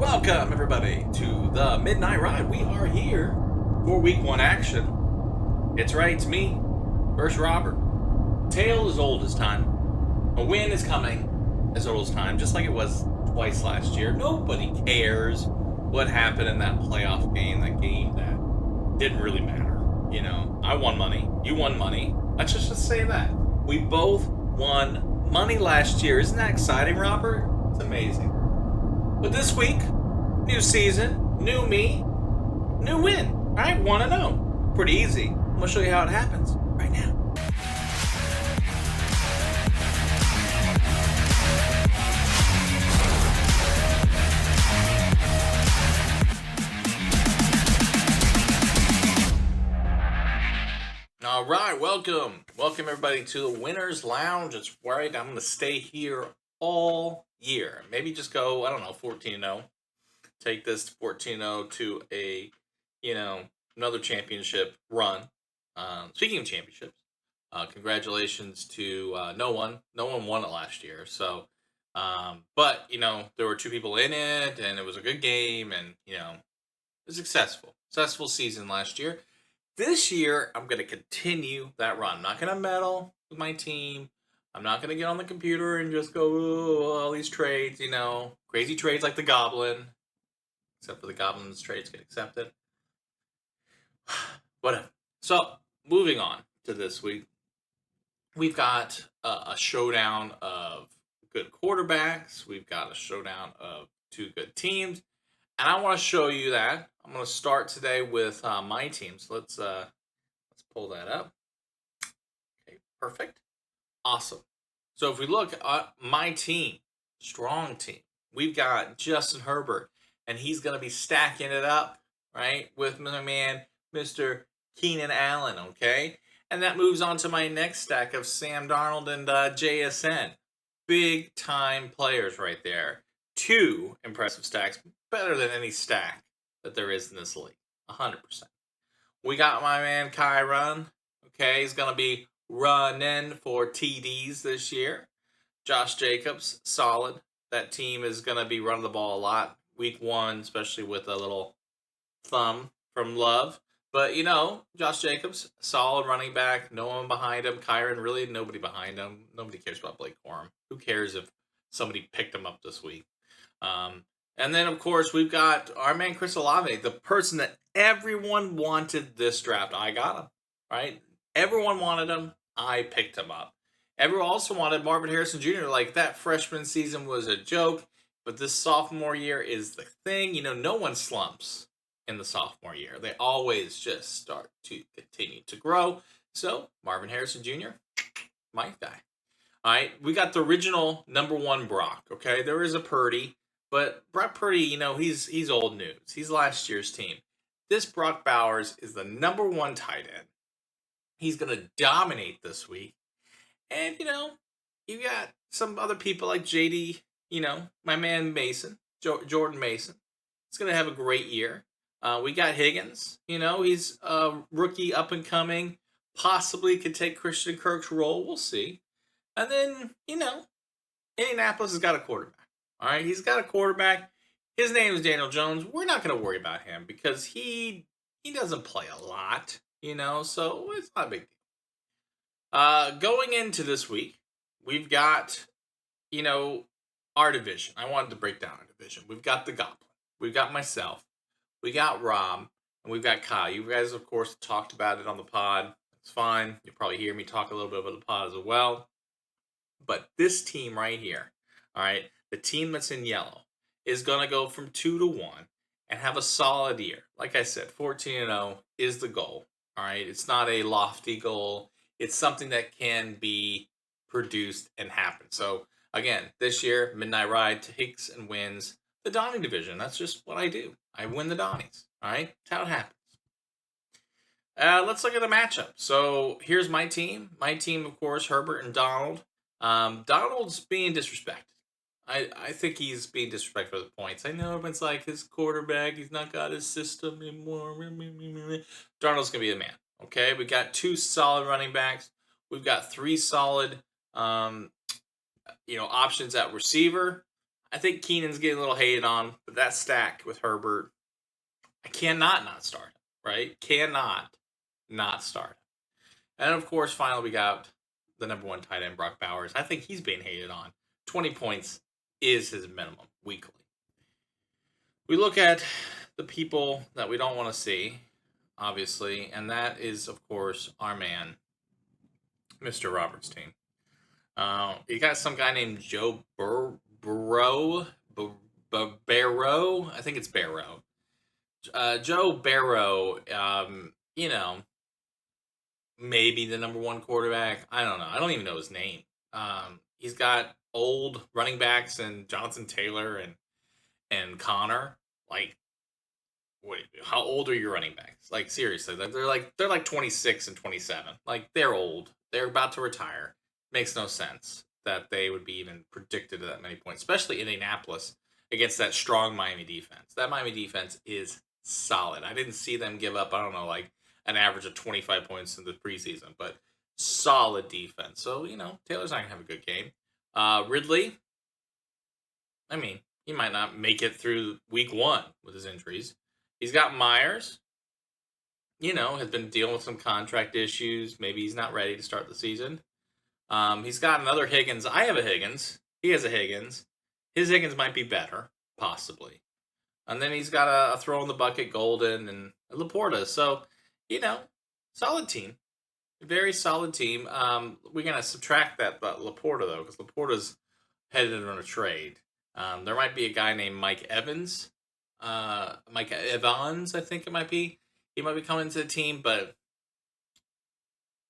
Welcome, everybody, to the Midnight Ride. We are here for Week 1 action. It's right, it's me versus Robert. Tale as old as time. A win is coming as old as time, just like it was twice last year. Nobody cares what happened in that playoff game, that didn't really matter. You know, I won money, you won money. Let's just say that. We both won money last year. Isn't that exciting, Robert? It's amazing. But this week, new season, new me, new win. Right? 1-0. Pretty easy. I'm going to show you how it happens right now. All right, welcome. Welcome, everybody, to the Winner's Lounge. It's right. I'm going to stay here all year. Maybe just go, I don't know, 14-0. Take this 14-0 to a, another championship run. Speaking of championships, congratulations to no one. No one won it last year. So, but, there were two people in it, and it was a good game, and, it was successful. Successful season last year. This year, I'm going to continue that run. I'm not going to meddle with my team. I'm not going to get on the computer and just go, all these trades, crazy trades like the Goblin. Except for the Goblin's trades get accepted. Whatever. So, moving on to this week. We've got a showdown of good quarterbacks. We've got a showdown of two good teams. And I want to show you that. I'm going to start today with my team. So let's pull that up. Okay, perfect. Awesome. So if we look at my team, strong team, we've got Justin Herbert, and he's going to be stacking it up, right, with my man, Mr. Keenan Allen, okay? And that moves on to my next stack of Sam Darnold and JSN. Big time players right there. Two impressive stacks, better than any stack that there is in this league, 100%. We got my man Kyron, okay? He's going to be running for TDs this year. Josh Jacobs, solid. That team is going to be running the ball a lot. Week 1, especially with a little thumb from Love. But, Josh Jacobs, solid running back. No one behind him. Kyron, really nobody behind him. Nobody cares about Blake Corum. Who cares if somebody picked him up this week? And then, of course, we've got our man Chris Olave, the person that everyone wanted this draft. I got him, right? Everyone wanted him. I picked him up. Everyone also wanted Marvin Harrison Jr. Like, that freshman season was a joke, but this sophomore year is the thing. No one slumps in the sophomore year. They always just start to continue to grow. So, Marvin Harrison Jr., my guy. All right, we got the original number 1 Brock, okay? There is a Purdy, but Brock Purdy, he's old news. He's last year's team. This Brock Bowers is the number 1 tight end. He's going to dominate this week. And, you got some other people like JD, my man Mason, Jordan Mason. He's going to have a great year. We got Higgins. He's a rookie up and coming. Possibly could take Christian Kirk's role. We'll see. And then, Indianapolis has got a quarterback. All right, he's got a quarterback. His name is Daniel Jones. We're not going to worry about him because he doesn't play a lot, so it's not a big deal. Going into this week, we've got, our division. I wanted to break down our division. We've got the Goblin. We've got myself. We got Rob. And we've got Kyle. You guys, of course, talked about it on the pod. It's fine. You'll probably hear me talk a little bit about the pod as well. But this team right here, all right, the team that's in yellow, is going to go from 2-1 and have a solid year. Like I said, 14-0 is the goal. All right, it's not a lofty goal. It's something that can be produced and happen. So, again, this year, Midnight Ride takes and wins the Donnie division. That's just what I do. I win the Donnies. All right, that's how it happens. Let's look at the matchup. So, here's my team. My team, of course, Herbert and Donald. Donald's being disrespected. I think he's being disrespected for the points. I know it's like his quarterback. He's not got his system anymore. Darnold's going to be the man. Okay, we got 2 solid running backs. We've got 3 solid, options at receiver. I think Keenan's getting a little hated on, but that stack with Herbert, I cannot not start him, right? Cannot not start him. And of course, finally, we got the number one tight end, Brock Bowers. I think he's being hated on. 20 points is his minimum weekly. We look at the people that we don't want to see, obviously, and that is, of course, our man, Mr. Roberts' team. You got some guy named Joe Barrow. I think it's Barrow. Joe Barrow, maybe the number one quarterback. I don't know. I don't even know his name. He's got old running backs and Jonathan Taylor and Connor. Like, wait, how old are your running backs? Like, seriously, they're like 26 and 27. Like, they're old. They're about to retire. Makes no sense that they would be even predicted to that many points, especially Indianapolis against that strong Miami defense. That Miami defense is solid. I didn't see them give up, I don't know, like an average of 25 points in the preseason, but solid defense. So, Taylor's not going to have a good game. Ridley, I mean, he might not make it through week one with his injuries. He's got Myers, has been dealing with some contract issues. Maybe he's not ready to start the season. He's got another Higgins. I have a Higgins. He has a Higgins. His Higgins might be better, possibly. And then he's got a throw in the bucket, Golden and Laporta. So, solid team. Very solid team. We're going to subtract that Laporta, though, because Laporta's headed on a trade. There might be a guy named Mike Evans. Mike Evans, I think it might be. He might be coming to the team, but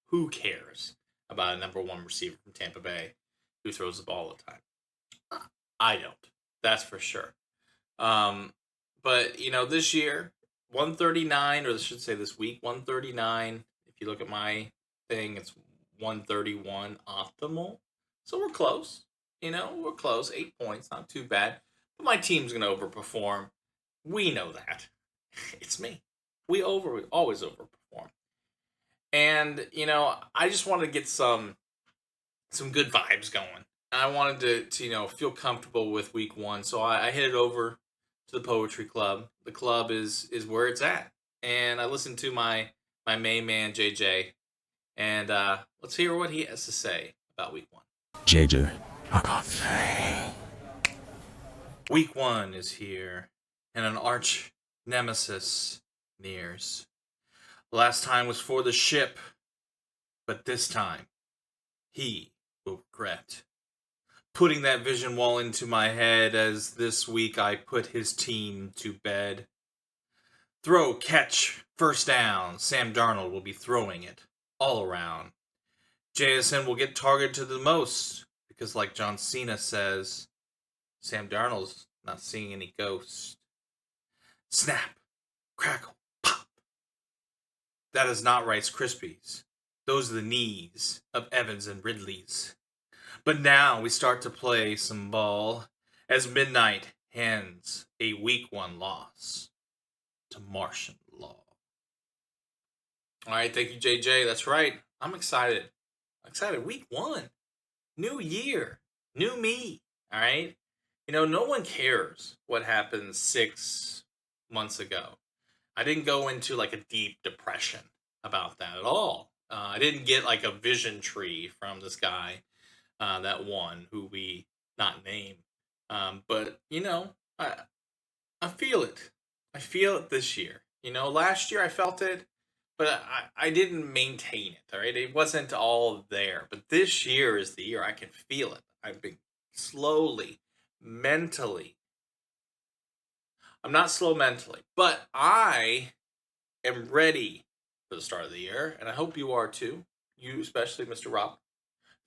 who cares about a number one receiver from Tampa Bay who throws the ball all the time? I don't. That's for sure. But, this year, 139, or I should say this week, 139. If you look at my thing, it's 131 optimal. So we're close. We're close. 8 points, not too bad. But my team's going to overperform. We know that. It's me. We always overperform. And, I just wanted to get some good vibes going. I wanted to feel comfortable with week one. So I headed over to the Poetry Club. The club is where it's at. And I listened to my main man, JJ. And let's hear what he has to say about week one. JJ, I got say. Week one is here, and an arch nemesis nears. Last time was for the ship, but this time, he will regret putting that vision wall into my head as this week I put his team to bed. Throw, catch, first down. Sam Darnold will be throwing it all around. JSN will get targeted to the most because, like John Cena says, Sam Darnold's not seeing any ghosts. Snap, crackle, pop. That is not Rice Krispies. Those are the knees of Evans and Ridley's. But now we start to play some ball as Midnight hands a week one loss to Martian Law. All right, thank you, JJ. That's right. I'm excited. Week one. New year. New me. All right? No one cares what happened 6 months ago. I didn't go into like a deep depression about that at all. I didn't get like a vision tree from this guy that won, who we not name. But, I feel it. I feel it this year. Last year I felt it, but I didn't maintain it, all right? It wasn't all there. But this year is the year I can feel it. I've been slowly, mentally. I'm not slow mentally, but I am ready for the start of the year, and I hope you are too. You especially, Mr. Rob.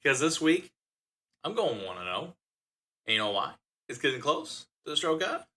Because this week, I'm going 1-0. And you know why? It's getting close to the stroke up.